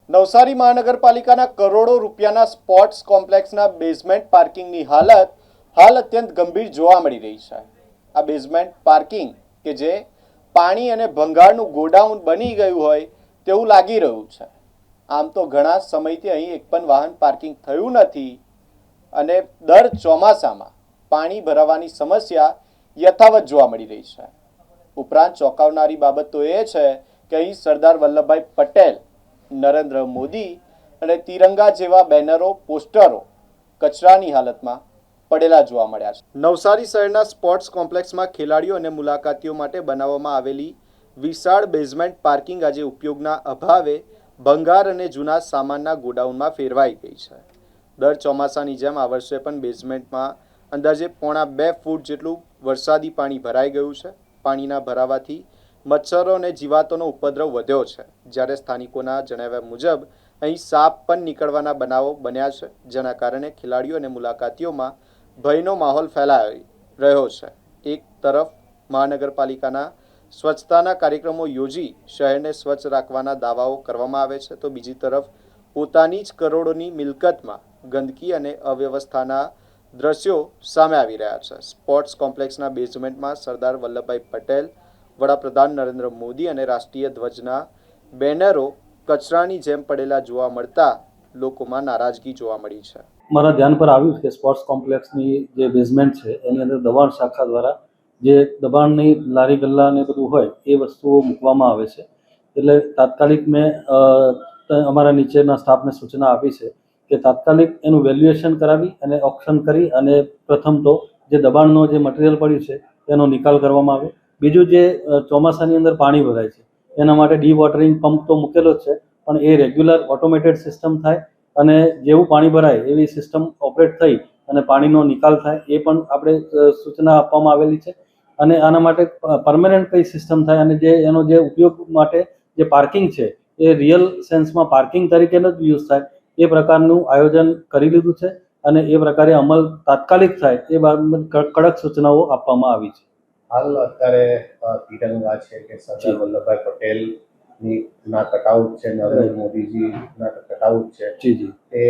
નવસારી મહાનગરપાલિકાના કરોડો રૂપિયાના સ્પોર્ટ્સ કોમ્પ્લેક્સના બેઝમેન્ટ પાર્કિંગની હાલત હાલ અત્યંત ગંભીર જોવા મળી રહી છે। આ બેઝમેન્ટ પાર્કિંગ કે જે પાણી અને ભંગારનું ગોડાઉન બની ગયું હોય તેવું લાગી રહ્યું છે। આમ તો ઘણા સમયથી અહીં એક પણ વાહન પાર્કિંગ થયું નથી અને દર ચોમાસામાં પાણી ભરાવાની સમસ્યા યથાવત જોવા મળી રહી છે। ઉપરાંત ચોંકાવનારી બાબત તો એ છે કે અહીં સરદાર વલ્લભભાઈ પટેલ, નરેન્દ્ર મોદી અને તિરંગા જેવા બેનરો, પોસ્ટરો કચરાની હાલતમાં પડેલા જોવા મળ્યા છે। નવસારી શહેરના સ્પોર્ટ્સ કોમ્પ્લેક્સમાં ખેલાડીઓ અને મુલાકાતીઓ માટે બનાવવામાં આવેલી વિશાળ બેઝમેન્ટ પાર્કિંગ આજે ઉપયોગના અભાવે ભંગાર અને જૂના સામાનના ગોડાઉનમાં ફેરવાઈ ગઈ છે। દર ચોમાસાની જેમ આ વર્ષે પણ બેઝમેન્ટમાં અંદાજે 1.5 ફૂટ જેટલું વરસાદી પાણી ભરાઈ ગયું છે। પાણીના ભરાવાથી મચ્છરો અને જીવાતોનો ઉપદ્રવ વધ્યો છે, જ્યારે સ્થાનિકોના જણાવ્યા મુજબ અહીં સાપ પણ નીકળવાના બનાવો બન્યા છે, જેના કારણે ખેલાડીઓ અને મુલાકાતીઓમાં ભયનો માહોલ ફેલાઈ રહ્યો છે। એક તરફ મહાનગરપાલિકાના સ્વચ્છતાના કાર્યક્રમો યોજી શહેરને સ્વચ્છ રાખવાના દાવાઓ કરવામાં આવે છે, તો બીજી તરફ પોતાની જ કરોડોની મિલકતમાં ગંદકી અને અવ્યવસ્થાના દ્રશ્યો સામે આવી રહ્યા છે। સ્પોર્ટ્સ કોમ્પ્લેક્સના બેઝમેન્ટમાં સરદાર વલ્લભભાઈ પટેલ, વડાપ્રધાન નરેન્દ્ર મોદી અને રાષ્ટ્રીય ધ્વજના બેનરો કચરાની જેમ પડેલા જોવા મળતા લોકોમાં નારાજગી જોવા મળી છે। મારા ધ્યાન પર આવ્યું કે સ્પોર્ટ્સ કોમ્પ્લેક્સની જે બેઝમેન્ટ છે એની અંદર દબાણ શાખા દ્વારા જે દબાણની લારી ગલ્લા ને બધું હોય એ વસ્તુઓ મૂકવામાં આવે છે। એટલે તાત્કાલિક મેં અમારા નીચેના સ્ટાફને સૂચના આપી છે કે તાત્કાલિક એનું વેલ્યુએશન કરાવી અને ઓક્શન કરી અને પ્રથમ તો જે દબાણનો જે મટીરિયલ પડ્યું છે એનો નિકાલ કરવામાં આવે। બીજું જે ચોમાસાની અંદર પાણી ભરાય છે એના માટે ડી-વોટરિંગ પંપ તો મૂકેલો જ છે, પણ એ રેગ્યુલર ઓટોમેટેડ સિસ્ટમ થાય અને જેવું પાણી ભરાય એવી સિસ્ટમ ઓપરેટ થઈ અને પાણીનો નિકાલ થાય એ પણ આપણે સૂચના આપવામાં આવેલી છે। અને આના માટે પરમેનન્ટ કઈ સિસ્ટમ થાય અને જે એનો જે ઉપયોગ માટે જે પાર્કિંગ છે એ રિયલ સેન્સમાં પાર્કિંગ તરીકેનો જ યુઝ થાય એ પ્રકારનું આયોજન કરી લીધું છે અને એ પ્રકારે અમલ તાત્કાલિક થાય એ બાબત કડક સૂચનાઓ આપવામાં આવી છે। હાલ અત્યારે તિરંગા છે કે સરદાર વલ્લભભાઈ પટેલ ના કટઆઉટ છે, નરેન્દ્ર મોદીજી ના કટઆઉટ છે, જી જી, તે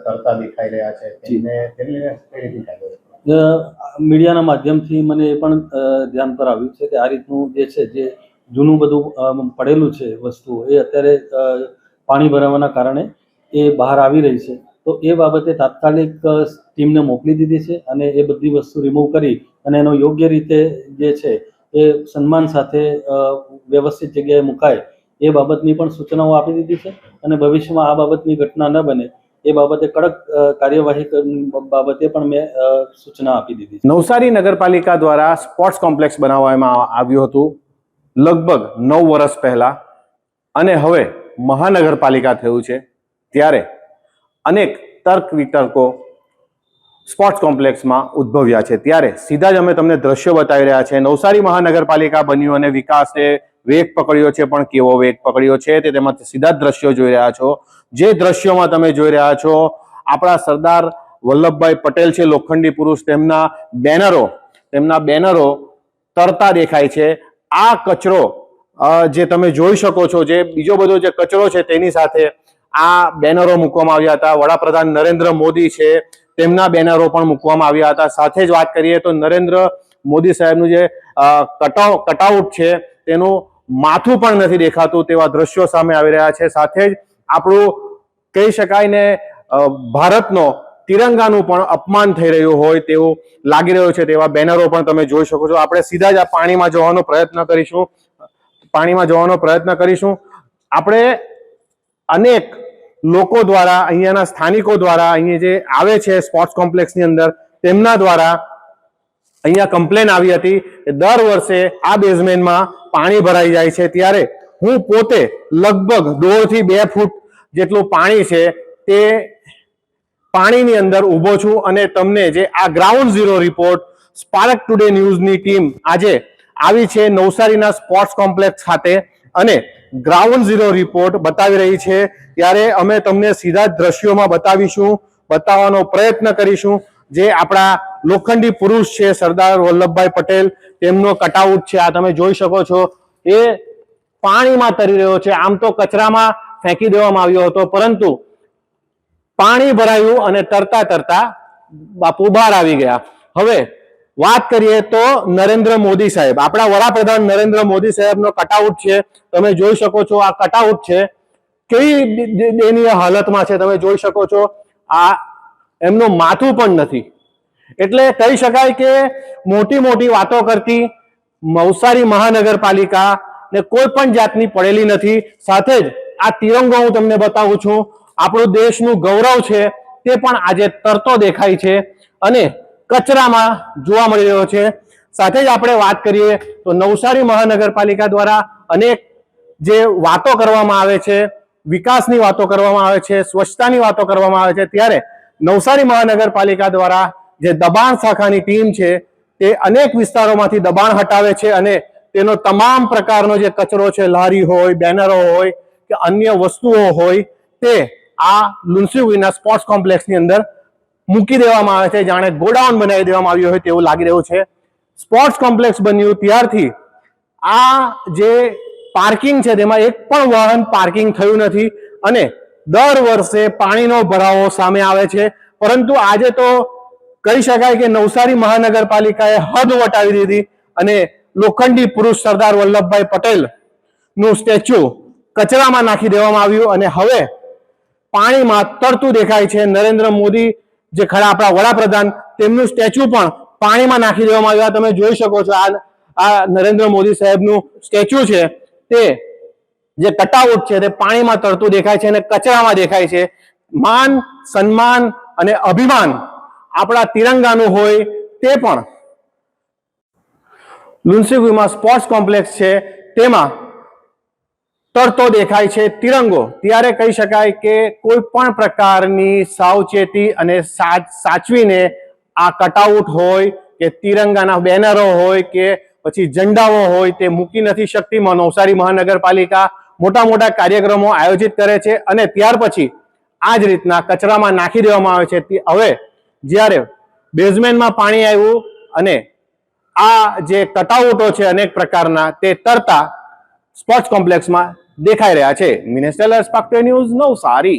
તરતા દેખાઈ રહ્યા છે, તેમને કઈ રીતે થાય? મીડિયાના માધ્યમથી મને એ પણ ધ્યાન પર આવ્યું છે કે આ રીતનું જે છે જે જૂનું બધું પડેલું છે વસ્તુઓ એ અત્યારે પાણી ભરાવાના કારણે એ બહાર આવી રહી છે, તો એ બાબતે તાત્કાલિક ટીમને મોકલી દીધી છે અને એ બધી વસ્તુ રિમૂવ કરી અને એનો યોગ્ય રીતે જે છે એ સન્માન સાથે વ્યવસ્થિત જગ્યાએ મુકાય એ બાબતની પણ સૂચનાઓ આપી દીધી છે અને ભવિષ્યમાં આ બાબતની ઘટના ન બને એ બાબતે કડક કાર્યવાહી બાબતે પણ મેં સૂચના આપી દીધી છે। નવસારી નગરપાલિકા દ્વારા સ્પોર્ટ્સ કોમ્પ્લેક્સ બનાવવામાં આવ્યું હતું લગભગ 9 વર્ષ પહેલા અને હવે મહાનગરપાલિકા થયું છે, ત્યારે અનેક તર્ક વિતર્કો સ્પોર્ટ્સ કોમ્પ્લેક્સમાં ઉદ્ભવ્યા છે। ત્યારે સીધા જ અમે તમને દ્રશ્યો બતાવી રહ્યા છે। નવસારી મહાનગરપાલિકા બન્યું અને વિકાસે વેગ પકડ્યો છે, પણ કેવો વેગ પકડ્યો છે તે તેમાં સીધા જ દ્રશ્યો જોઈ રહ્યા છો। જે દ્રશ્યોમાં તમે જોઈ રહ્યા છો આપણા સરદાર વલ્લભભાઈ પટેલ છે, લોખંડી પુરુષ, તેમના બેનરો તરતા દેખાય છે। આ કચરો જે તમે જોઈ શકો છો, જે બીજો બધો જે કચરો છે તેની સાથે આ બેનરો મૂકવામાં આવ્યા હતા। વડાપ્રધાન નરેન્દ્ર મોદી છે તેમના બેનરો પણ મૂકવામાં આવ્યા હતા। સાથે જ વાત કરીએ તો નરેન્દ્ર મોદી સાહેબનું જે કટઆઉટ છે તેનું માથું પણ નથી દેખાતું તેવા દ્રશ્યો સામે આવી રહ્યા છે। સાથે જ આપણું કહી શકાય ને ભારતનો તિરંગાનું પણ અપમાન થઈ રહ્યું હોય તેવું લાગી રહ્યું છે, તેવા બેનરો પણ તમે જોઈ શકો છો। આપણે સીધા જ આ પાણીમાં જવાનો પ્રયત્ન કરીશું। આપણે અનેક લોકો દ્વારા, અહીંયાના સ્થાનિકો દ્વારા, અહીંયા જે આવે છે સ્પોર્ટ્સ કોમ્પ્લેક્સની અંદર તેમના દ્વારા અહીંયા કમ્પ્લેન આવી હતી કે દર વર્ષે આ બેઝમેન્ટમાં પાણી ભરાઈ જાય છે, ત્યારે હું પોતે લગભગ 1.5 થી 2 ફૂટ જેટલું પાણી છે તે પાણીની અંદર ઊભો છું અને તમને જે આ ground zero report spark today ન્યૂઝની ટીમ આજે આવી છે નવસારીના સ્પોર્ટ્સ કોમ્પ્લેક્સ ખાતે અને ગ્રાઉન્ડ ઝીરો રિપોર્ટ બતાવી રહી છે। ત્યારે અમે તમને સીધા જ દ્રશ્યોમાં બતાવવાનો પ્રયત્ન કરીશું। જે આપણા લોખંડી પુરુષ છે સરદાર વલ્લભભાઈ પટેલ, તેમનો કટઆઉટ છે, આ તમે જોઈ શકો છો, એ પાણીમાં તરી રહ્યો છે। આમ તો કચરામાં ફેંકી દેવામાં આવ્યો હતો, પરંતુ પાણી ભરાયું અને તરતા તરતા બાપુ બહાર આવી ગયા. હવે વાત કરીએ તો નરેન્દ્ર મોદી સાહેબ, આપણા વડાપ્રધાન નરેન્દ્ર મોદી સાહેબનો કટઆઉટ છે. તમે જોઈ શકો છો આ કટઆઉટ છે, કેવી દયનીય હાલતમાં છે તમે જોઈ શકો છો. આ એમનું માથું પણ નથી. એટલે કહી શકાય કે મોટી મોટી વાતો કરતી નવસારી મહાનગરપાલિકા ને કોઈ પણ જાતની પડેલી નથી. સાથે જ આ તિરંગો હું તમને બતાવું છું, આપણું દેશનું ગૌરવ છે, તે પણ આજે તરતો દેખાય છે અને કચરામાં જોવા મળી રહ્યો છે. સાથે જ આપણે વાત કરીએ તો નવસારી મહાનગરપાલિકા દ્વારા અનેક જે વાતો કરવામાં આવે છે, વિકાસની વાતો કરવામાં આવે છે, સ્વચ્છતાની વાતો કરવામાં આવે છે, ત્યારે નવસારી મહાનગરપાલિકા દ્વારા જે દબાણ શાખાની ટીમ છે તે અનેક વિસ્તારોમાંથી દબાણ હટાવે છે અને તેનો તમામ પ્રકારનો જે કચરો છે, લારી હોય, બેનરો હોય કે અન્ય વસ્તુઓ હોય, તે આ લુન્સીગુઈના સ્પોર્ટ્સ કોમ્પ્લેક્સની અંદર મૂકી દેવામાં આવે છે. જાણે ગોડાઉન બનાવી દેવામાં આવ્યું હોય તેવું લાગી રહ્યું છે. સ્પોર્ટ્સ કોમ્પ્લેક્સ બન્યું ત્યારથી આ જે પાર્કિંગ છે તેમાં એક પણ વાહન પાર્કિંગ થયું નથી અને દર વર્ષે પાણીનો ભરાવો સામે આવે છે. પરંતુ આજે તો કહી શકાય કે નવસારી મહાનગરપાલિકાએ હદ વટાવી દીધી અને લોખંડી પુરુષ સરદાર વલ્લભભાઈ પટેલ નું સ્ટેચ્યુ કચરામાં નાખી દેવામાં આવ્યું અને હવે પાણીમાં તરતું દેખાય છે. નરેન્દ્ર મોદી જે ખરા આપણા વડાપ્રધાન, તેમનું સ્ટેચ્યુ પણ પાણીમાં નાખી દેવામાં આવ્યા. તમે જોઈ શકો છો આ નરેન્દ્ર મોદી સાહેબનું સ્ટેચ્યુ છે, તે જે કટઆઉટ છે તે પાણીમાં તરતું દેખાય છે અને કચરામાં દેખાય છે. માન, સન્માન અને અભિમાન આપણા તિરંગાનું હોય તે પણ લુન્સીગુઈમાં સ્પોર્ટ્સ કોમ્પ્લેક્સ છે તેમાં તરતો દેખાય છે તિરંગો. ત્યારે કહી શકાય કે કોઈ પણ પ્રકારની સાવચેતી અને સાચવીને આ કટઆઉટ હોય કે તિરંગાના બેનરો હોય કે પછી ઝંડાઓ હોય તે મૂકી નથી શકતી. નવસારી મહાનગરપાલિકા મોટા મોટા કાર્યક્રમો આયોજિત કરે છે અને ત્યાર પછી આ જ રીતના કચરામાં નાખી દેવામાં આવે છે. હવે જ્યારે બેઝમેન્ટમાં પાણી આવ્યું અને આ જે કટઆઉટો છે અનેક પ્રકારના તે તરતા સ્પોર્ટ્સ કોમ્પ્લેક્સમાં દેખાઈ રહ્યા છે. Minesh Tailor, spark to news, Navsari.